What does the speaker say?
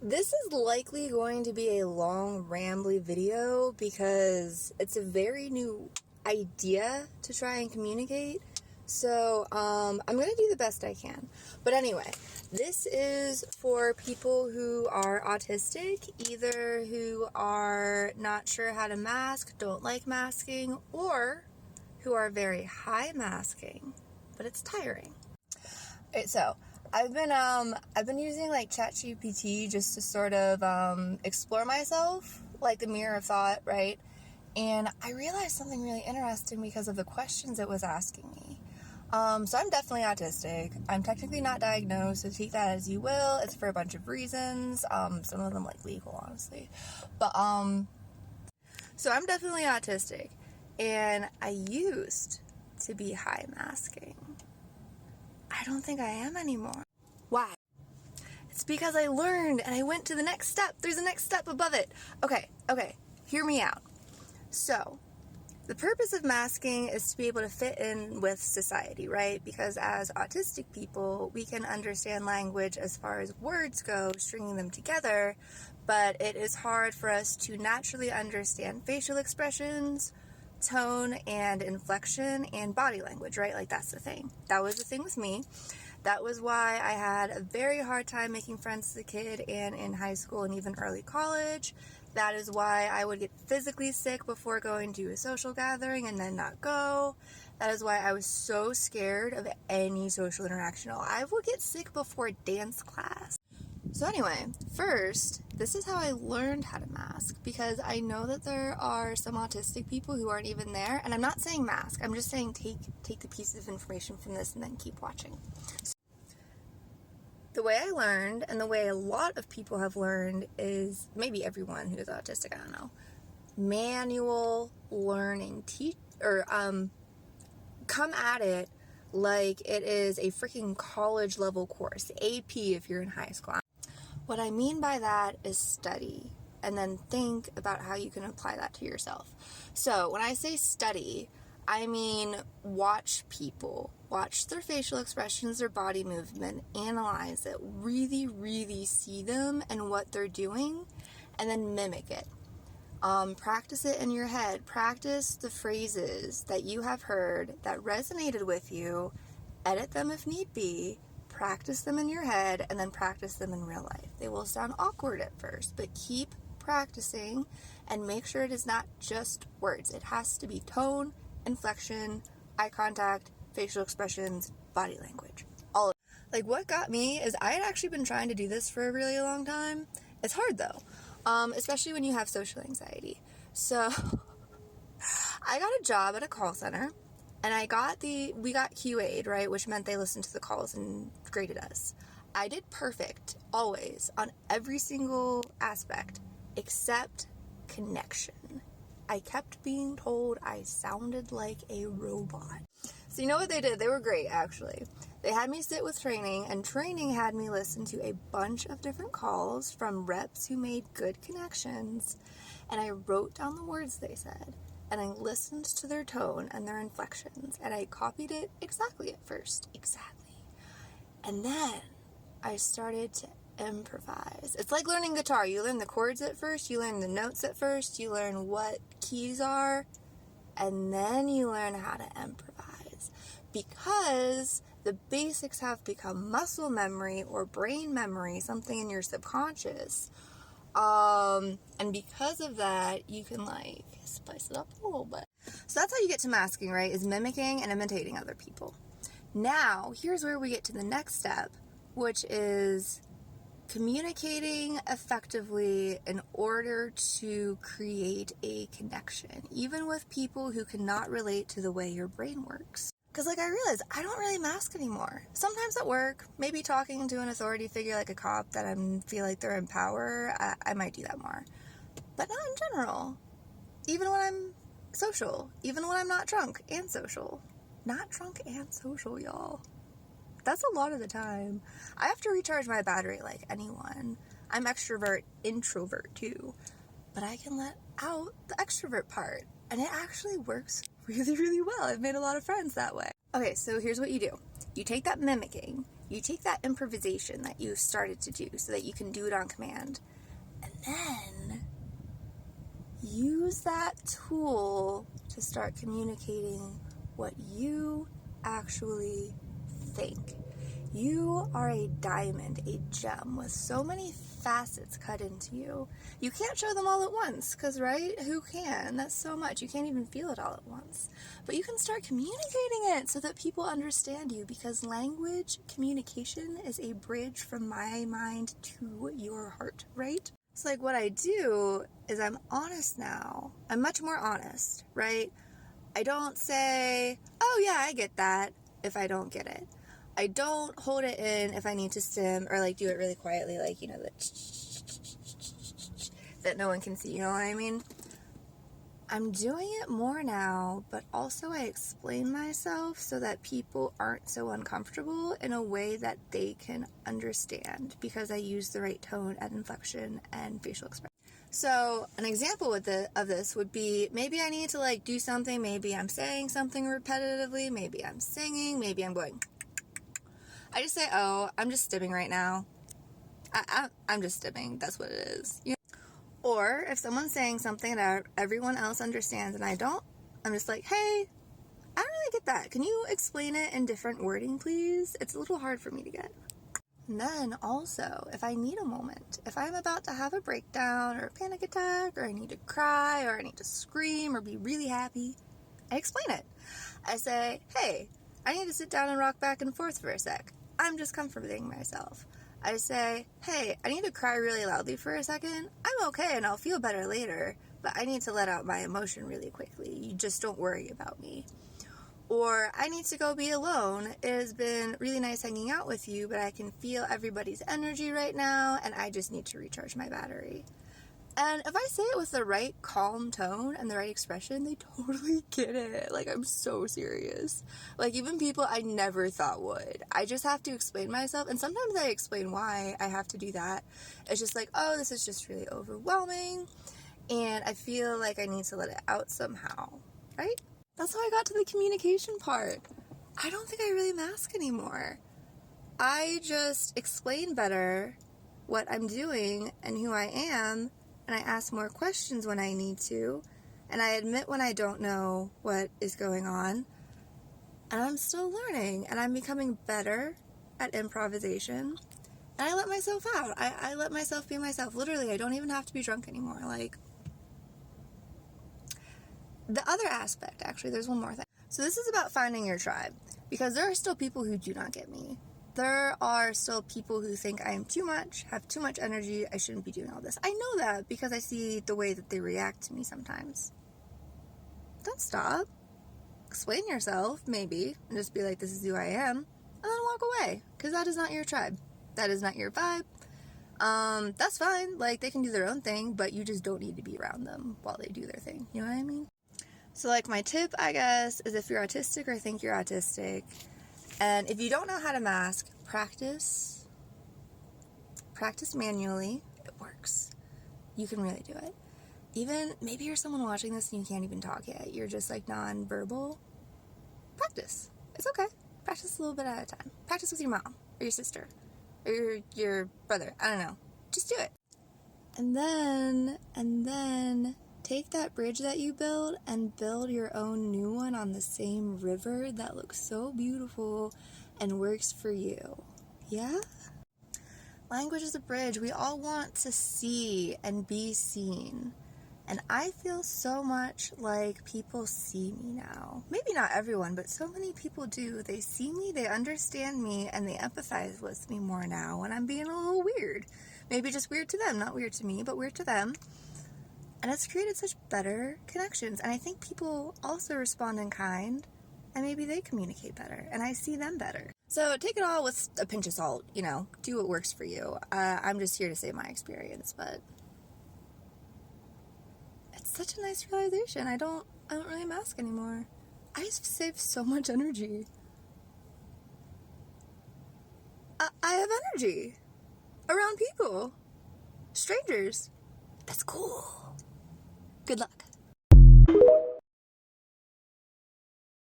This is likely going to be a long, rambly video because it's a very new idea to try and communicate. So, I'm going to do the best I can. But anyway, this is for people who are autistic, either who are not sure how to mask, don't like masking, or who are very high masking, but it's tiring. Okay, so I've been using like ChatGPT just to sort of explore myself, like the mirror of thought, right? And I realized something really interesting because of the questions it was asking me. So I'm definitely autistic. I'm technically not diagnosed, so take that as you will. It's for a bunch of reasons. Some of them like legal, honestly. But so I'm definitely autistic, and I used to be high masking. I don't think I am anymore. Why? It's because I learned and I went to the next step. There's a next step above it. Okay, hear me out. So, the purpose of masking is to be able to fit in with society, right? Because as autistic people, we can understand language as far as words go, stringing them together, but it is hard for us to naturally understand facial expressions, tone and inflection, and body language, right? Like, that's the thing. That was the thing with me. That was why I had a very hard time making friends as a kid and in high school and even early college. That is why I would get physically sick before going to a social gathering and then not go. That is why I was so scared of any social interaction. I would get sick before dance class. So anyway, first, this is how I learned how to mask, because I know that there are some autistic people who aren't even there, and I'm not saying mask, I'm just saying take the pieces of information from this and then keep watching. So, the way I learned, and the way a lot of people have learned, is maybe everyone who is autistic, I don't know, manual learning, come at it like it is a freaking college level course, AP if you're in high school. What I mean by that is study, and then think about how you can apply that to yourself. So when I say study, I mean watch people, watch their facial expressions, their body movement, analyze it, really, really see them and what they're doing, and then mimic it. Practice it in your head. Practice the phrases that you have heard that resonated with you, edit them if need be, practice them in your head, and then practice them in real life. They will sound awkward at first, but keep practicing and make sure it is not just words. It has to be tone, inflection, eye contact, facial expressions, body language. All of it. Like, what got me is I had actually been trying to do this for a really long time. It's hard though, especially when you have social anxiety. So I got a job at a call center. And we got QA'd, right? Which meant they listened to the calls and graded us. I did perfect, always, on every single aspect, except connection. I kept being told I sounded like a robot. So you know what they did? They were great, actually. They had me sit with training, and training had me listen to a bunch of different calls from reps who made good connections. And I wrote down the words they said. And I listened to their tone and their inflections, and I copied it exactly at first. Exactly. And then I started to improvise. It's like learning guitar. You learn the chords at first, you learn the notes at first, you learn what keys are, and then you learn how to improvise. Because the basics have become muscle memory or brain memory, something in your subconscious. And because of that, you can like spice it up a little bit. So that's how you get to masking, right? Is mimicking and imitating other people. Now, here's where we get to the next step, which is communicating effectively in order to create a connection, even with people who cannot relate to the way your brain works. Because, like, I realized I don't really mask anymore. Sometimes at work, maybe talking to an authority figure like a cop that I feel like they're in power, I might do that more. But not in general. Even when I'm social. Even when I'm not drunk and social. Not drunk and social, y'all. That's a lot of the time. I have to recharge my battery like anyone. I'm extrovert, introvert too. But I can let out the extrovert part. And it actually works really, really well. I've made a lot of friends that way. Okay, so here's what you do. You take that mimicking You take that improvisation that you've started to do so that you can do it on command, and then use that tool to start communicating what you actually think. You are a diamond, a gem with so many facets cut into you. You can't show them all at once, because, right? Who can? That's so much. You can't even feel it all at once. But you can start communicating it so that people understand you, because language communication is a bridge from my mind to your heart, right? So, like, what I do is I'm honest now. I'm much more honest, right? I don't say, oh yeah, I get that, if I don't get it. I don't hold it in if I need to stim, or like do it really quietly, like, you know, that no one can see, you know what I mean? I'm doing it more now, but also I explain myself so that people aren't so uncomfortable in a way that they can understand, because I use the right tone and inflection and facial expression. So an example of this would be, maybe I need to like do something, maybe I'm saying something repetitively, maybe I'm singing, maybe I'm going, I just say, oh, I'm just stimming right now. I'm just stimming, that's what it is. You know? Or if someone's saying something that everyone else understands and I don't, I'm just like, hey, I don't really get that. Can you explain it in different wording, please? It's a little hard for me to get. And then also, if I need a moment, if I'm about to have a breakdown or a panic attack, or I need to cry, or I need to scream or be really happy, I explain it. I say, hey, I need to sit down and rock back and forth for a sec. I'm just comforting myself. I say, hey, I need to cry really loudly for a second. I'm okay and I'll feel better later, but I need to let out my emotion really quickly. You just don't worry about me. Or I need to go be alone. It has been really nice hanging out with you, but I can feel everybody's energy right now, and I just need to recharge my battery. And if I say it with the right calm tone and the right expression, they totally get it. Like, I'm so serious. Like, even people I never thought would. I just have to explain myself, and sometimes I explain why I have to do that. It's just like, oh, this is just really overwhelming, and I feel like I need to let it out somehow, right? That's how I got to the communication part. I don't think I really mask anymore. I just explain better what I'm doing and who I am, and I ask more questions when I need to, and I admit when I don't know what is going on, and I'm still learning, and I'm becoming better at improvisation, and I let myself out. I let myself be myself. Literally, I don't even have to be drunk anymore. Like, the other aspect, actually, there's one more thing. So this is about finding your tribe, because there are still people who do not get me. There are still people who think I am too much, have too much energy, I shouldn't be doing all this. I know that because I see the way that they react to me sometimes. Don't stop. Explain yourself, maybe, and just be like, this is who I am, and then walk away, because that is not your tribe. That is not your vibe. That's fine. Like, they can do their own thing, but you just don't need to be around them while they do their thing. You know what I mean? So, like, my tip, I guess, is if you're autistic or think you're autistic, and if you don't know how to mask, practice manually. It works. You can really do it. Even, maybe you're someone watching this and you can't even talk yet. You're just, like, non-verbal. Practice. It's okay. Practice a little bit at a time. Practice with your mom, or your sister, or your brother. I don't know. Just do it. And then take that bridge that you build and build your own new one on the same river that looks so beautiful and works for you. Yeah? Language is a bridge. We all want to see and be seen. And I feel so much like people see me now. Maybe not everyone, but so many people do. They see me, they understand me, and they empathize with me more now when I'm being a little weird. Maybe just weird to them, not weird to me, but weird to them. And it's created such better connections. And I think people also respond in kind, and maybe they communicate better, and I see them better. So take it all with a pinch of salt, you know, do what works for you. I'm just here to say my experience, but it's such a nice realization. I don't really mask anymore. I save so much energy. I have energy around people, strangers. That's cool. Good luck.